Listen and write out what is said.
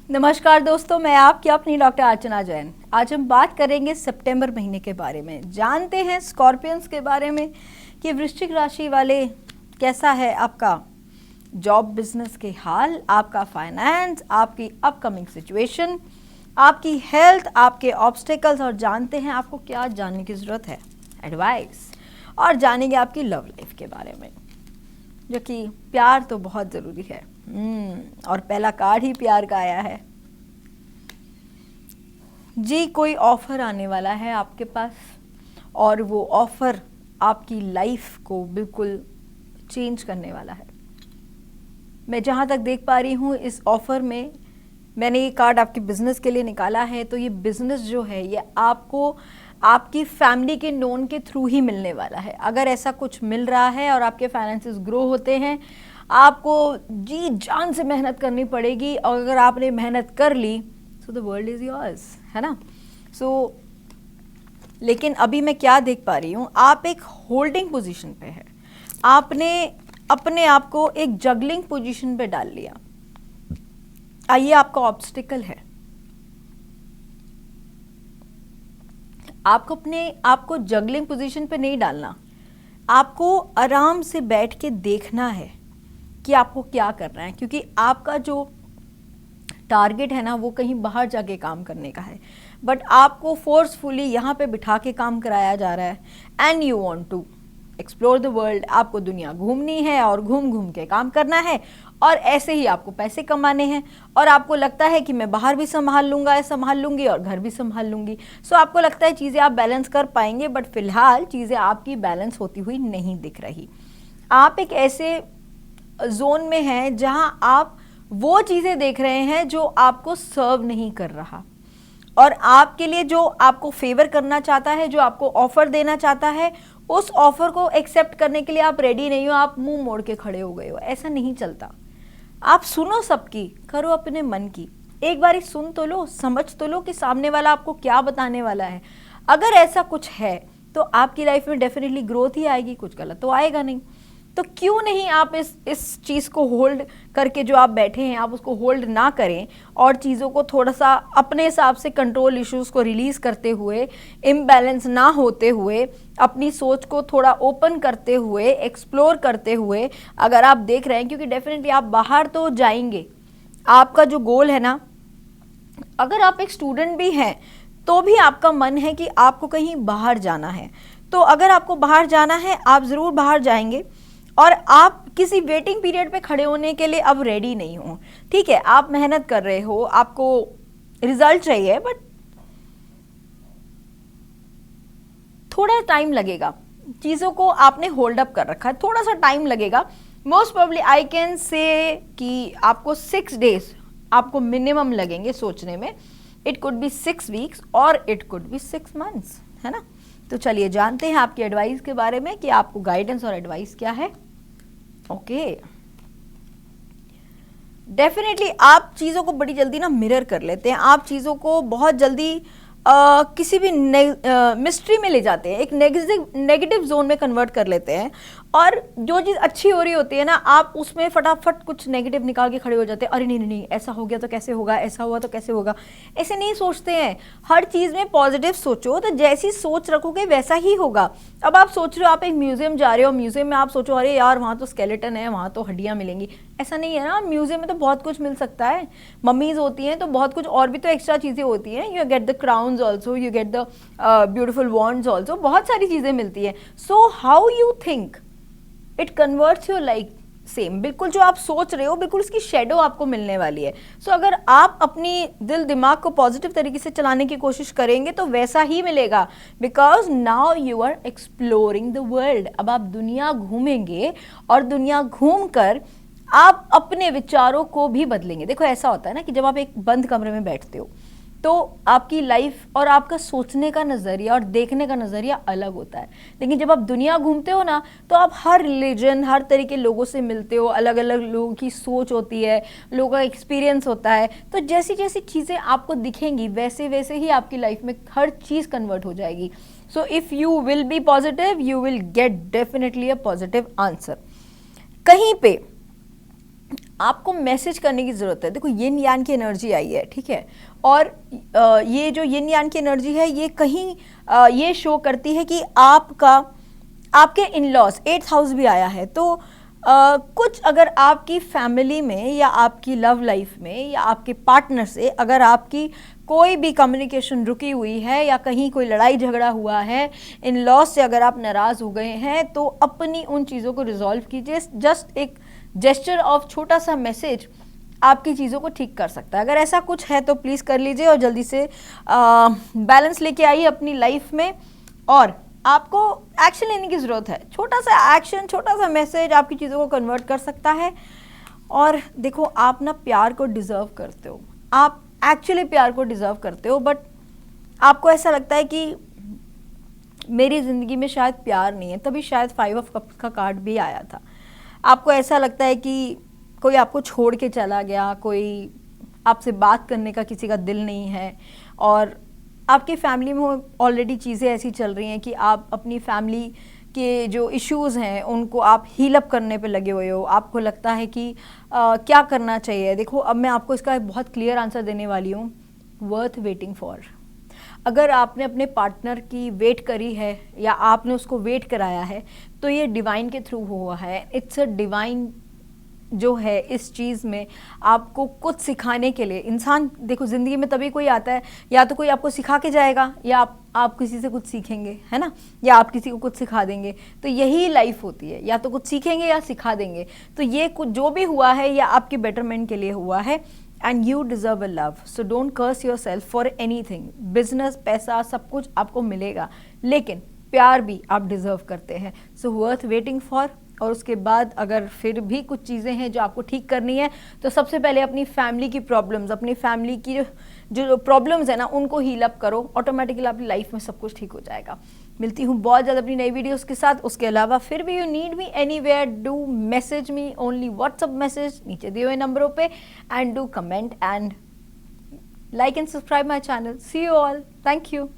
नमस्कार दोस्तों, मैं आपकी अपनी डॉक्टर अर्चना जैन। आज हम बात करेंगे सितंबर महीने के बारे में। जानते हैं स्कॉर्पियंस के बारे में कि वृश्चिक राशि वाले कैसा है आपका जॉब बिजनेस के हाल, आपका फाइनेंस, आपकी अपकमिंग सिचुएशन, आपकी हेल्थ, आपके ऑब्स्टेकल्स, और जानते हैं आपको क्या जानने की ज़रूरत है, एडवाइस, और जानेंगे आपकी लव लाइफ के बारे में, जो कि प्यार तो बहुत ज़रूरी है। और पहला कार्ड ही प्यार का आया है जी। कोई ऑफ़र आने वाला है आपके पास और वो ऑफ़र आपकी लाइफ को बिल्कुल चेंज करने वाला है। मैं जहाँ तक देख पा रही हूँ इस ऑफ़र में, मैंने ये कार्ड आपके बिज़नेस के लिए निकाला है, तो ये बिज़नेस जो है ये आपको आपकी फैमिली के नोन के थ्रू ही मिलने वाला है। अगर ऐसा कुछ मिल रहा है और आपके फाइनेंसेस ग्रो होते हैं, आपको जी जान से मेहनत करनी पड़ेगी, और अगर आपने मेहनत कर ली so the world is yours, है ना। लेकिन अभी मैं क्या देख पा रही हूँ, आप एक होल्डिंग पोजीशन पे है। आपने अपने आप को एक जगलिंग पोजीशन पे डाल लिया। आइए, आपका ऑब्स्टिकल है, आपको अपने आपको जगलिंग पोजीशन पे नहीं डालना। आपको आराम से बैठ के देखना है कि आपको क्या करना है, क्योंकि आपका जो टारगेट है ना वो कहीं बाहर जाके काम करने का है, बट आपको फोर्सफुली यहाँ पे बिठा के काम कराया जा रहा है। And you want to explore the world. आपको दुनिया घूमनी है और घूम घूम के काम करना है, और ऐसे ही आपको पैसे कमाने हैं, और आपको लगता है कि मैं बाहर भी संभाल लूँगा, संभाल लूँगी, और घर भी संभाल लूँगी। सो आपको लगता है चीज़ें आप बैलेंस कर पाएंगे, बट फिलहाल चीज़ें आपकी बैलेंस होती हुई नहीं दिख रही। आप एक ऐसे जोन में हैं जहाँ आप वो चीज़ें देख रहे हैं जो आपको सर्व नहीं कर रहा, और आपके लिए जो आपको फेवर करना चाहता है, जो आपको ऑफर देना चाहता है, उस ऑफर को एक्सेप्ट करने के लिए आप रेडी नहीं हो। आप मुंह मोड़ के खड़े हो गए हो। ऐसा नहीं चलता। आप सुनो सबकी, करो अपने मन की। एक बार सुन तो लो, समझ तो लो कि सामने वाला आपको क्या बताने वाला है। अगर ऐसा कुछ है तो आपकी लाइफ में डेफिनेटली ग्रोथ ही आएगी, कुछ गलत तो आएगा नहीं। तो क्यों नहीं आप इस चीज़ को होल्ड करके जो आप बैठे हैं, आप उसको होल्ड ना करें, और चीज़ों को थोड़ा सा अपने हिसाब से कंट्रोल इश्यूज़ को रिलीज़ करते हुए, इम्बैलेंस ना होते हुए, अपनी सोच को थोड़ा ओपन करते हुए, एक्सप्लोर करते हुए अगर आप देख रहे हैं, क्योंकि डेफिनेटली आप बाहर तो जाएंगे। आपका जो गोल है ना, अगर आप एक स्टूडेंट भी हैं तो भी आपका मन है कि आपको कहीं बाहर जाना है। तो अगर आपको बाहर जाना है, आप ज़रूर बाहर जाएंगे, और आप किसी वेटिंग पीरियड पे खड़े होने के लिए अब रेडी नहीं हो। ठीक है, आप मेहनत कर रहे हो, आपको रिजल्ट चाहिए, बट थोड़ा टाइम लगेगा। चीज़ों को आपने होल्ड अप कर रखा है, थोड़ा सा टाइम लगेगा। Most probably I can say कि आपको 6 डेज आपको मिनिमम लगेंगे सोचने में। इट कुड बी 6 वीक्स और इट कुड बी 6 मंथ्स, है ना। तो चलिए जानते हैं आपकी एडवाइस के बारे में कि आपको गाइडेंस और एडवाइस क्या है। ओके, डेफिनेटली आप चीज़ों को बड़ी जल्दी ना मिरर कर लेते हैं। आप चीज़ों को बहुत जल्दी किसी भी मिस्ट्री में ले जाते हैं, एक नेगेटिव जोन में कन्वर्ट कर लेते हैं, और जो चीज़ अच्छी हो रही होती है ना, आप उसमें फटाफट कुछ नेगेटिव निकाल के खड़े हो जाते हैं। अरे नहीं नहीं नहीं, ऐसा हो गया तो कैसे होगा, ऐसा हुआ तो कैसे होगा। ऐसे नहीं सोचते हैं। हर चीज़ में पॉजिटिव सोचो, तो जैसी सोच रखोगे वैसा ही होगा। अब आप सोच रहे हो, आप एक म्यूजियम जा रहे हो, म्यूजियम में आप सोचो अरे यार वहाँ तो स्केलेटन है, वहाँ तो हड्डियाँ मिलेंगी। ऐसा नहीं है ना, म्यूजियम में तो बहुत कुछ मिल सकता है। मम्मीज होती हैं तो बहुत कुछ और भी तो एक्स्ट्रा चीज़ें होती हैं। You get the crowns also, you get the beautiful wands also, बहुत सारी चीज़ें मिलती हैं। So how you think it converts your life same. बिल्कुल जो आप सोच रहे हो, बिल्कुल उसकी शेडो आपको मिलने वाली है। सो अगर आप अपनी दिल दिमाग को पॉजिटिव तरीके से चलाने की कोशिश करेंगे तो वैसा ही मिलेगा, because now you are exploring the world. अब आप दुनिया घूमेंगे, और दुनिया घूम कर आप अपने विचारों को भी बदलेंगे। देखो ऐसा होता है ना कि जब आप एक बंद कमरे में बैठते हो तो आपकी लाइफ और आपका सोचने का नज़रिया और देखने का नज़रिया अलग होता है। लेकिन जब आप दुनिया घूमते हो ना, तो आप हर रिलीजन, हर तरह के लोगों से मिलते हो, अलग अलग लोगों की सोच होती है, लोगों का एक्सपीरियंस होता है। तो जैसी जैसी चीज़ें आपको दिखेंगी वैसे वैसे ही आपकी लाइफ में हर चीज़ कन्वर्ट हो जाएगी। So if you will be positive, you will get definitely a positive answer. कहीं पे आपको मैसेज करने की ज़रूरत है। देखो यिन यान की एनर्जी आई है, ठीक है, और ये जो यिन यान की एनर्जी है ये कहीं ये शो करती है कि आपके इन लॉज 8th हाउस भी आया है, तो कुछ अगर आपकी फैमिली में या आपकी लव लाइफ में या आपके पार्टनर से अगर आपकी कोई भी कम्युनिकेशन रुकी हुई है या कहीं कोई लड़ाई झगड़ा हुआ है, इन लॉज से अगर आप नाराज़ हो गए हैं, तो अपनी उन चीज़ों को रिजॉल्व कीजिए। जस्ट एक जेस्चर ऑफ छोटा सा मैसेज आपकी चीज़ों को ठीक कर सकता है। अगर ऐसा कुछ है तो प्लीज़ कर लीजिए और जल्दी से बैलेंस लेके आइए अपनी लाइफ में, और आपको एक्शन लेने की ज़रूरत है। छोटा सा एक्शन, छोटा सा मैसेज आपकी चीज़ों को कन्वर्ट कर सकता है। और देखो आप ना प्यार को डिज़र्व करते हो, आप एक्चुअली प्यार को डिज़र्व करते हो, बट आपको ऐसा लगता है कि मेरी ज़िंदगी में शायद प्यार नहीं है, तभी शायद 5 ऑफ कप्स का कार्ड भी आया था। आपको ऐसा लगता है कि कोई आपको छोड़ के चला गया, कोई आपसे बात करने का किसी का दिल नहीं है, और आपकी फैमिली में ऑलरेडी चीज़ें ऐसी चल रही हैं कि आप अपनी फैमिली के जो इश्यूज़ हैं उनको आप हील अप करने पे लगे हुए हो। आपको लगता है कि क्या करना चाहिए। देखो अब मैं आपको इसका एक बहुत क्लियर आंसर देने वाली हूँ, वर्थ वेटिंग फॉर। अगर आपने अपने पार्टनर की वेट करी है या आपने उसको वेट कराया है, तो ये डिवाइन के थ्रू हुआ है। इट्स अ डिवाइन जो है इस चीज़ में आपको कुछ सिखाने के लिए। इंसान देखो ज़िंदगी में तभी कोई आता है, या तो कोई आपको सिखा के जाएगा या आप किसी से कुछ सीखेंगे, है ना, या आप किसी को कुछ सिखा देंगे। तो यही लाइफ होती है, या तो कुछ सीखेंगे या सिखा देंगे। तो ये कुछ जो भी हुआ है या आपके बेटरमेंट के लिए हुआ है, and you deserve a love, so don't curse yourself for anything. Business, पैसा, सब कुछ आपको मिलेगा, लेकिन प्यार भी आप डिज़र्व करते हैं। सो वर्थ वेटिंग फॉर। और उसके बाद अगर फिर भी कुछ चीज़ें हैं जो आपको ठीक करनी है, तो सबसे पहले अपनी फैमिली की प्रॉब्लम्स, अपनी फैमिली की जो प्रॉब्लम्स है ना, उनको हील अप करो। ऑटोमेटिकली आपकी लाइफ में सब कुछ ठीक हो जाएगा। मिलती हूँ बहुत ज़्यादा अपनी नई वीडियोस के साथ। उसके अलावा फिर भी you need me anywhere, do message me only WhatsApp message नीचे दिए हुए नंबरों पे, and do comment and like and subscribe my channel. See you all. Thank you.